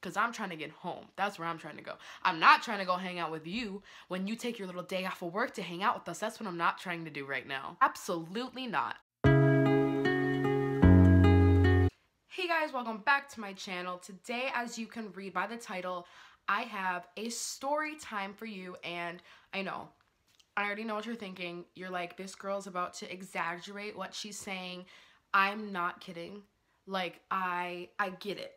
because I'm trying to get home. That's where I'm trying to go. I'm not trying to go hang out with you when you take your little day off of work to hang out with us. That's what I'm not trying to do right now. Absolutely not. Hey guys, welcome back to my channel. Today, as you can read by the title, I have a story time for you, and I know, I already know what you're thinking. You're like, this girl's about to exaggerate what she's saying. I'm not kidding. Like, I get it.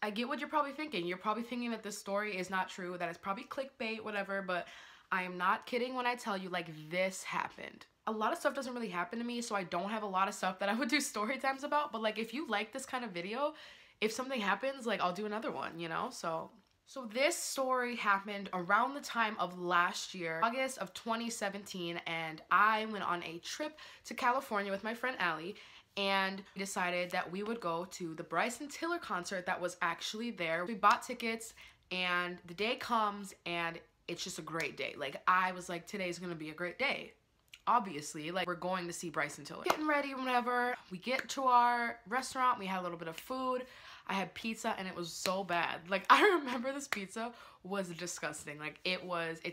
I get what you're probably thinking. You're probably thinking that this story is not true, that it's probably clickbait, whatever, but I am not kidding when I tell you, like, this happened. A lot of stuff doesn't really happen to me, so I don't have a lot of stuff that I would do story times about, but, like, if you like this kind of video, if something happens, like, I'll do another one, you know? So this story happened around the time of last year, August of 2017, and I went on a trip to California with my friend Allie, and we decided that we would go to the Bryson Tiller concert that was actually there. We bought tickets, and the day comes, and it's just a great day. Like, I was like, today's gonna be a great day. Obviously, like, we're going to see Bryson Tiller. Getting ready, whatever. We get to our restaurant, we had a little bit of food. I had pizza, and it was so bad. Like, I remember this pizza was disgusting. Like, it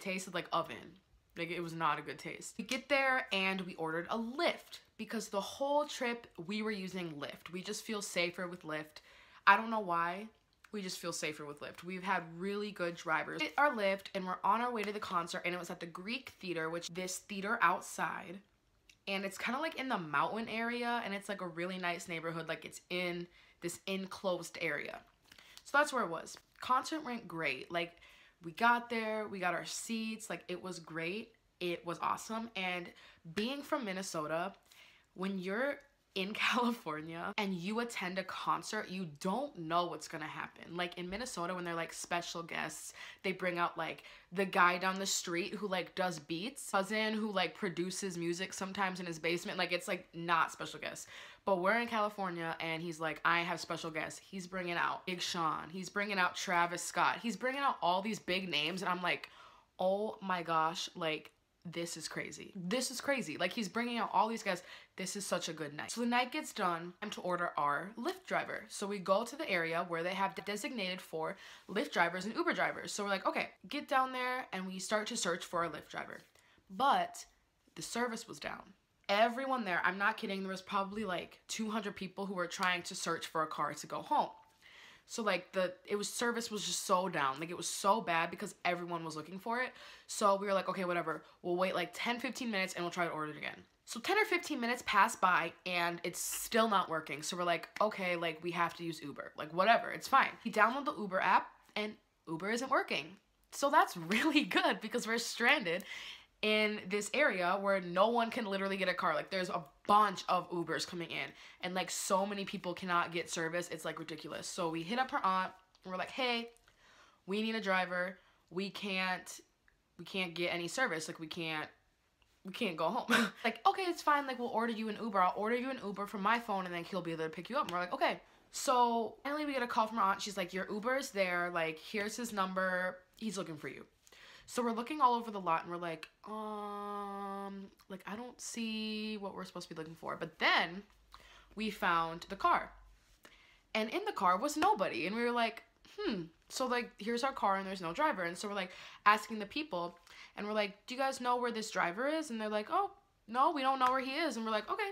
tasted like oven. Like, it was not a good taste. We get there, and we ordered a Lyft, because the whole trip, we were using Lyft. We just feel safer with Lyft. I don't know why. We just feel safer with Lyft. We've had really good drivers. We get our Lyft, and we're on our way to the concert, and it was at the Greek Theater, which this theater outside, and it's kind of like in the mountain area, and it's like a really nice neighborhood. Like, it's in this enclosed area. So that's where it was. Concert went great. Like, we got there, we got our seats, like, it was great. It was awesome. And being from Minnesota, when you're in California and you attend a concert, you don't know what's gonna happen. Like, in Minnesota, when they're like special guests, they bring out like the guy down the street who like does beats, cousin who like produces music sometimes in his basement. Like, it's like not special guests. But we're in California, and he's like, I have special guests. He's bringing out Big Sean. He's bringing out Travis Scott. He's bringing out all these big names, and I'm like, oh my gosh, like, this is crazy. This is crazy. Like, he's bringing out all these guys. This is such a good night. So the night gets done. Time to order our Lyft driver. So we go to the area where they have designated for Lyft drivers and Uber drivers. So we're like, okay, get down there, and we start to search for a Lyft driver. But the service was down. Everyone there, I'm not kidding, there was probably like 200 people who were trying to search for a car to go home. So like service was just so down. Like, it was so bad because everyone was looking for it. So we were like, okay, whatever. We'll wait like 10-15 minutes and we'll try to order it again. So 10 or 15 minutes pass by and it's still not working. So we're like, okay, like, we have to use Uber. Like, whatever, it's fine. We download the Uber app and Uber isn't working. So that's really good because we're stranded in this area where no one can literally get a car. Like, there's a bunch of Ubers coming in, and like so many people cannot get service. It's like ridiculous. So we hit up her aunt, and we're like, hey, we need a driver. We can't get any service. Like, we can't go home. Like, okay, it's fine. Like, we'll order you an Uber. I'll order you an Uber from my phone, and then he'll be able to pick you up. And we're like, okay. So finally we get a call from our aunt. She's like, your Uber is there. Like, here's his number. He's looking for you. So we're looking all over the lot, and we're like, I don't see what we're supposed to be looking for. But then we found the car, and in the car was nobody. And we were like, so like, here's our car and there's no driver. And so we're like asking the people, and we're like, do you guys know where this driver is? And they're like, oh, no, we don't know where he is. And we're like, okay,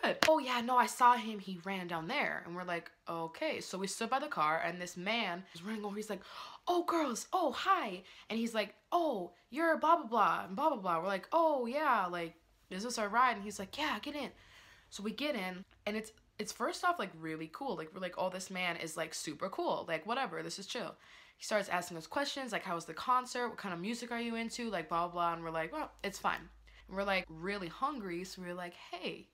good. Oh yeah, no, I saw him. He ran down there. And we're like, okay. So we stood by the car, and this man was running over. He's like, oh, girls, oh, hi. And he's like, oh, you're blah, blah, blah, and blah, blah, blah. We're like, oh, yeah, like, is this our ride? And he's like, yeah, get in. So we get in, and it's first off, like, really cool. Like, we're like, oh, this man is, like, super cool. Like, whatever, this is chill. He starts asking us questions, like, how was the concert? What kind of music are you into? Like, blah, blah, blah. And we're like, well, it's fine. And we're, like, really hungry, so we're like, hey,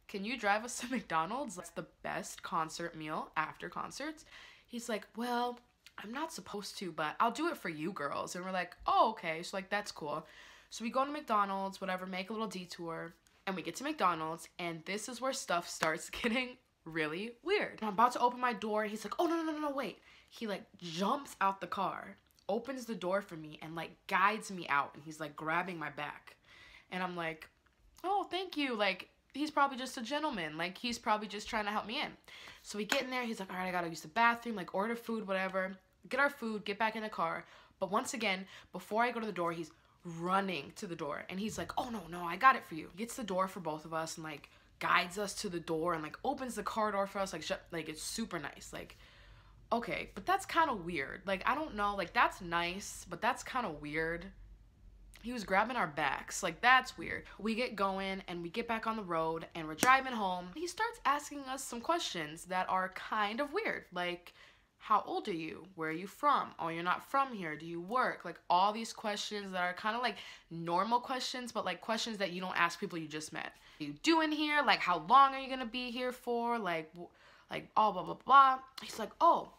can you drive us to McDonald's? That's the best concert meal after concerts. He's like, well, I'm not supposed to, but I'll do it for you girls. And we're like, oh, okay. So like, that's cool. So we go to McDonald's, whatever, make a little detour, and we get to McDonald's, and this is where stuff starts getting really weird. And I'm about to open my door, and he's like, oh, no, wait. He like jumps out the car, opens the door for me, and like guides me out, and he's like grabbing my back. And I'm like, oh, thank you. Like, he's probably just a gentleman. Like, he's probably just trying to help me in. So we get in there. He's like, all right, I got to use the bathroom. Like, order food, whatever. Get our food, get back in the car. But once again, before I go to the door, he's running to the door. And he's like, oh, no, I got it for you. Gets the door for both of us and, like, guides us to the door and, like, opens the car door for us. Like, it's super nice. Like, okay, but that's kind of weird. Like, I don't know. Like, that's nice, but that's kind of weird. He was grabbing our backs. Like, that's weird. We get going and we get back on the road and we're driving home. He starts asking us some questions that are kind of weird. Like, how old are you? Where are you from? Oh, you're not from here. Do you work? Like, all these questions that are kind of like normal questions, but like questions that you don't ask people you just met. What are you doing here? Like, how long are you gonna be here for? Like all blah, blah, blah. He's like, oh,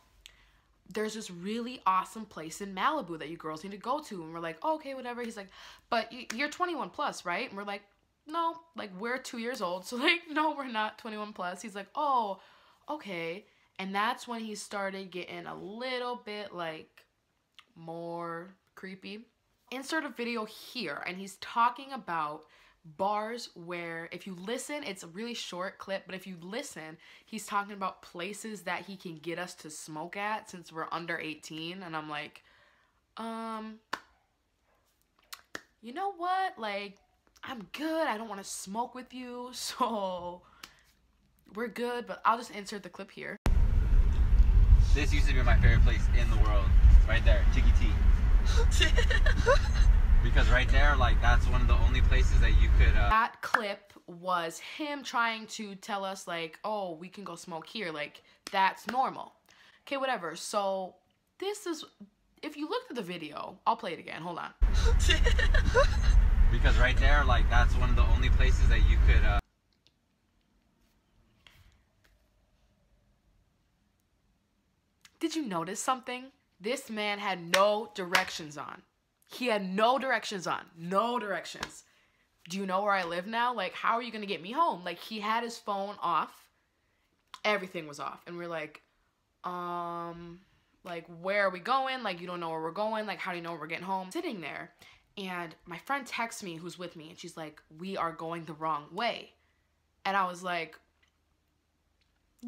there's this really awesome place in Malibu that you girls need to go to. And we're like, oh, okay, whatever. He's like, but you're 21 plus, right? And we're like, no, like, we're 2 years old. So, like, no, we're not 21 plus. He's like, oh, okay. And that's when he started getting a little bit, like, more creepy. Insert a video here, and he's talking about bars where, if you listen, it's a really short clip, but if you listen, he's talking about places that he can get us to smoke at since we're under 18. And I'm like, you know what? Like, I'm good. I don't want to smoke with you, so we're good, but I'll just insert the clip here. This used to be my favorite place in the world. Right there, Tiki T. Because right there, like, that's one of the only places that you could... That clip was him trying to tell us, like, oh, we can go smoke here. Like, that's normal. Okay, whatever. So, this is... If you looked at the video, I'll play it again. Hold on. Because right there, like, that's one of the only places that you could... Did you notice something? This man had no directions on. He had no directions on. No directions. Do you know where I live now? Like, how are you going to get me home? Like, he had his phone off. Everything was off. And we're like, where are we going? Like, you don't know where we're going. Like, how do you know we're getting home? Sitting there. And my friend texts me, who's with me. And she's like, we are going the wrong way. And I was like,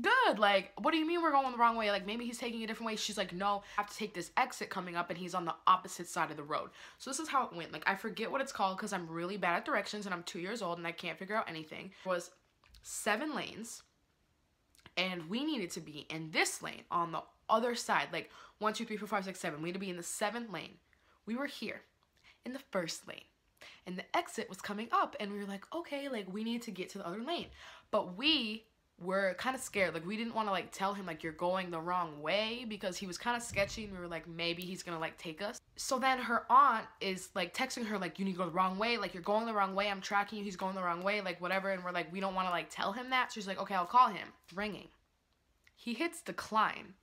good. Like, what do you mean we're going the wrong way? Like, maybe he's taking a different way. She's like, no, I have to take this exit coming up and he's on the opposite side of the road. So this is how it went. Like, I forget what it's called because I'm really bad at directions and I'm 2 years old and I can't figure out anything. It was 7 lanes and we needed to be in this lane on the other side. Like, 1, 2, 3, 4, 5, 6, 7. We need to be in the 7th lane. We were here in the 1st lane and the exit was coming up and we were like, okay, like, we need to get to the other lane. But we were kind of scared. Like, we didn't want to, like, tell him, like, you're going the wrong way because he was kind of sketchy and we were like, maybe he's gonna, like, take us. So then her aunt is, like, texting her, like, you need to go the wrong way. Like, you're going the wrong way. I'm tracking you. He's going the wrong way. Like, whatever. And we're like, we don't want to, like, tell him that. So she's like, okay, I'll call him. Ringing. He hits decline.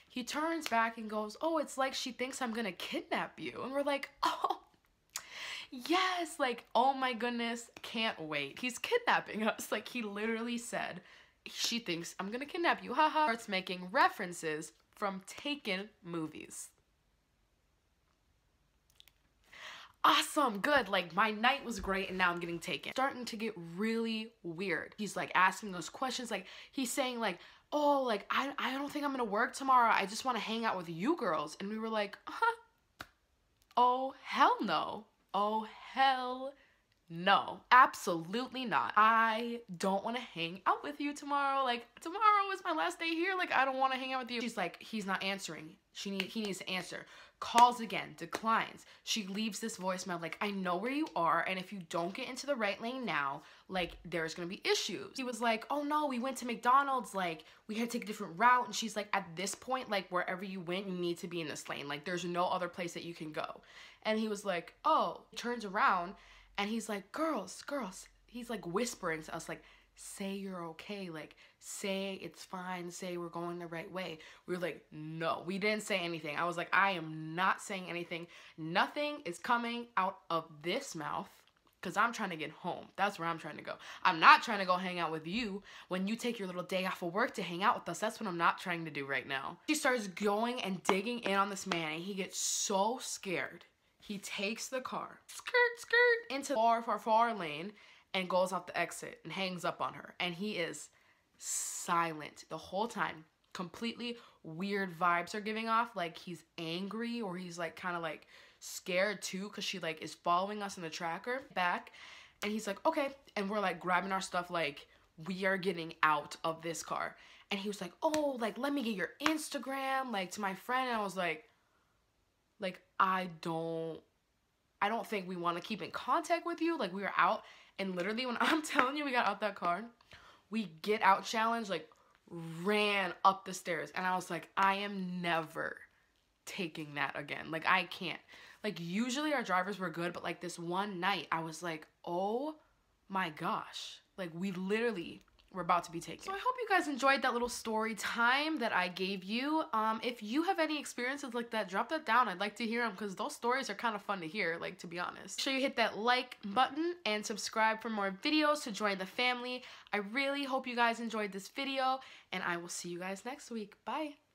He turns back and goes, oh, it's like she thinks I'm gonna kidnap you. And we're like, oh, yes, like, oh my goodness, can't wait. He's kidnapping us. Like, he literally said, she thinks I'm gonna kidnap you, haha. Starts making references from Taken movies. Awesome, good, like, my night was great and now I'm getting taken. Starting to get really weird. He's, like, asking us questions, like, he's saying, like, oh, like, I don't think I'm gonna work tomorrow. I just want to hang out with you girls. And we were like, oh, hell no. Oh, hell no. Absolutely not. I don't want to hang out with you tomorrow. Like, tomorrow is my last day here. Like, I don't want to hang out with you. She's like, he's not answering. He needs to answer. Calls again, declines. She leaves this voicemail like, I know where you are, and if you don't get into the right lane now, like, there's gonna be issues. He was like, oh no, we went to McDonald's, like, we had to take a different route. And she's like, at this point, like, wherever you went, you need to be in this lane. Like, there's no other place that you can go. And he was like, oh. He turns around and he's like, girls. He's like whispering to us, like, say you're okay, like, say it's fine, say we're going the right way. We were like, no, we didn't say anything. I was like, I am not saying anything. Nothing is coming out of this mouth because I'm trying to get home. That's where I'm trying to go. I'm not trying to go hang out with you when you take your little day off of work to hang out with us. That's what I'm not trying to do right now. She starts going and digging in on this man and he gets so scared. He takes the car, skirt, into far lane. and goes out the exit and hangs up on her. And he is silent the whole time. Completely weird vibes are giving off, like he's angry or he's like kind of like scared too, because she like is following us in the tracker back. And he's like, okay. And we're like grabbing our stuff, like we are getting out of this car. And he was like, oh, like let me get your Instagram, like to my friend. And I was like I don't think we want to keep in contact with you. Like we were out, and literally when I'm telling you we got out that car, we get out challenge, like ran up the stairs. And I was like, I am never taking that again. Like I can't. Like usually our drivers were good, but like this one night I was like, oh my gosh, like we literally were about to be taken. So I hope you guys enjoyed that little story time that I gave you. If you have any experiences like that, drop that down. I'd like to hear them, because those stories are kind of fun to hear, like to be honest. Make sure you hit that like button and subscribe for more videos to join the family. I really hope you guys enjoyed this video, and I will see you guys next week. Bye.